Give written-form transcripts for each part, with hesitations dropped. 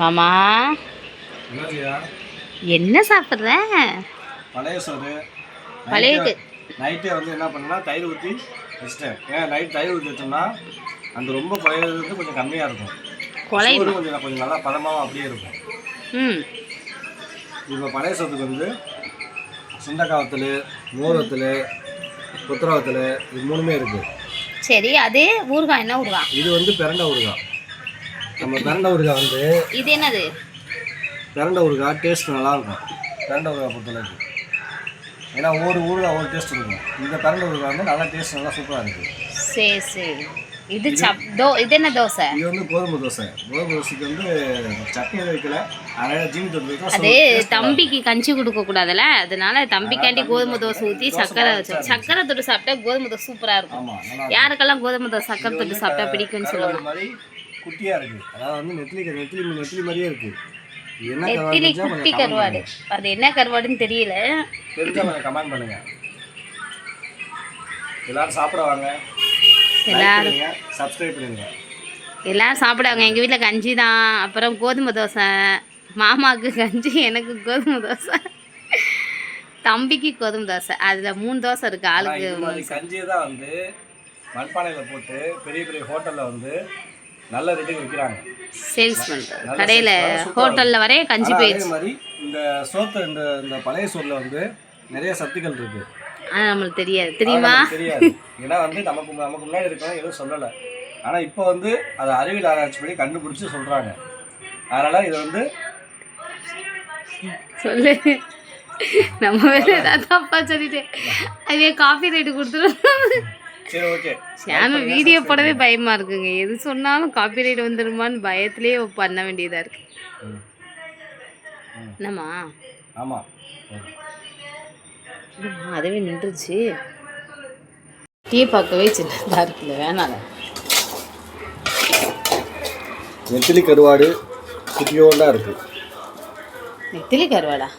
மாமா என்ன சாப்பிட்ற? பழைய சோறு. பழையது நைட்டே வந்து என்ன பண்ணா தயிர் ஊற்றி வச்சிட்டேன். ஏன் நைட் தயிர் ஊற்றி வச்சோம்னா அந்த ரொம்ப பழையது வந்து கொஞ்சம் கம்மியாக இருக்கும், கொஞ்சம் நல்லா பதமாகவும் அப்படியே இருக்கும். இப்போ பழைய சோத்துக்கு வந்து சுண்டக்காய் வத்தல், மோர் வத்தல், கொத்தரை வத்தல், இது மூணுமே இருக்குது. சரி, அது ஊறுகாய் என்ன ஊறுகாய்? இது வந்து பிரண்டை ஊறுகாய். நம்ம பிரண்டை ஊறுகாய் வந்து இது என்னது? பிரண்டை ஊறுகாய் டேஸ்ட் நல்லாயிருக்கும். பிரண்டை ஊறுகாய் பொறுத்தளவுக்கு ஏன்னா ஒவ்வொரு ஊறுகாய் ஒவ்வொரு டேஸ்ட் இருக்கும். இந்த பிரண்டை ஊறுகாய் வந்து நல்லா டேஸ்ட் நல்லா சூப்பராக இருக்குது. சரி சரி. இது இது என்ன தோசை? இது வந்து கோதுமை தோசை. கோதுமை தோசைக்கு வந்து சட்னி வைக்கல, அதனால ஜீனி தொட்டு அது தம்பிக்கு கஞ்சி கொடுக்க கூடாதுல்ல, அதனால தம்பிக்காண்டி கோதுமை தோசை ஊற்றி சக்கரை வச்சோம். சக்கரை தொட்டு சாப்பிட்டா கோதுமை தோசை சூப்பராக இருக்கும். யாருக்கெல்லாம் கோதுமை தோசை சக்கரை தொட்டு சாப்பிட்டா பிடிக்கும்னு சொல்லுவாங்க. மாதிரி குட்டியாக இருக்குது, அதாவது வந்து நெத்திலி மாதிரியே இருக்குது. நெத்திலி குட்டி கருவாடு. அது என்ன கருவாடுன்னு தெரியல, தெரிஞ்சா கமெண்ட் பண்ணுங்க. எல்லாரும் சாப்பிடுவாங்க, எல்லாரும் சப்ஸ்கிரைப் பண்ணுங்க. எல்லாரும் சாப்பிடுவாங்க. எங்கள் வீட்டில் கஞ்சி தான், அப்புறம் கோதுமை தோசை. மாமாவுக்கு கஞ்சி, எனக்கு கோதுமை தோசை, தம்பிக்கு கோதுமை தோசை. அதில் 3 தோசை இருக்குது ஆளுக்கு. கஞ்சியை தான் வந்து மண்பானையில் போட்டு பெரிய பெரிய ஹோட்டலில் வந்து நல்ல ரேட்டுக்கு விற்கிறாங்க. சேல்ஸ் பண்ணுறோம் கடையில், ஹோட்டலில் வரைய கஞ்சி போயிடுச்சு. மாதிரி இந்த சோத்து இந்த பழைய சோறில் வந்து நிறைய சத்துக்கள் இருக்குது. ஆனால் நம்மளுக்கு தெரியாது, தெரியுமா? தெரியாது. ஏன்னா வந்து நமக்கு முன்னாடி இருக்கவங்க எதுவும் சொல்லலை. ஆனால் இப்போ வந்து அதை அறிவியல் ஆராய்ச்சி பண்ணி கண்டுபிடிச்சி சொல்கிறாங்க. அதனால் இதை வந்து சொல்லு, நம்ம வேறு ஏதாவது தப்பா சொல்லிட்டு அதே காப்பி ரேட்டு கொடுத்துருவோம். சரி, ஓகே. சேனல் வீடியோ போடவே பயமாக இருக்குங்க. எது சொன்னாலும் காப்பி ரைட் வந்துடுமான்னு பயத்துலேயே பண்ண வேண்டியதாக இருக்குது. என்னம்மா? ஆமாம், அதுவே நின்றுச்சு. டீ பார்க்கவே சின்னதாக இருக்குல்ல, வேணாம். நெத்திலி கருவாடு குட்டியோண்டா இருக்குது. நெத்திலி கருவாடா?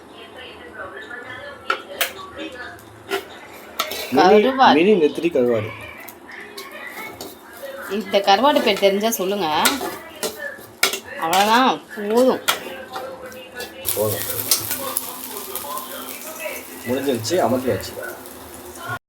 மினி நெத்திலி கருவாடு. இந்த கருவாடு பேர் தெரிஞ்சால் சொல்லுங்க. அவ்வளோதான், போதும் முடிஞ்சிருச்சு, அமர்த்தியாச்சு.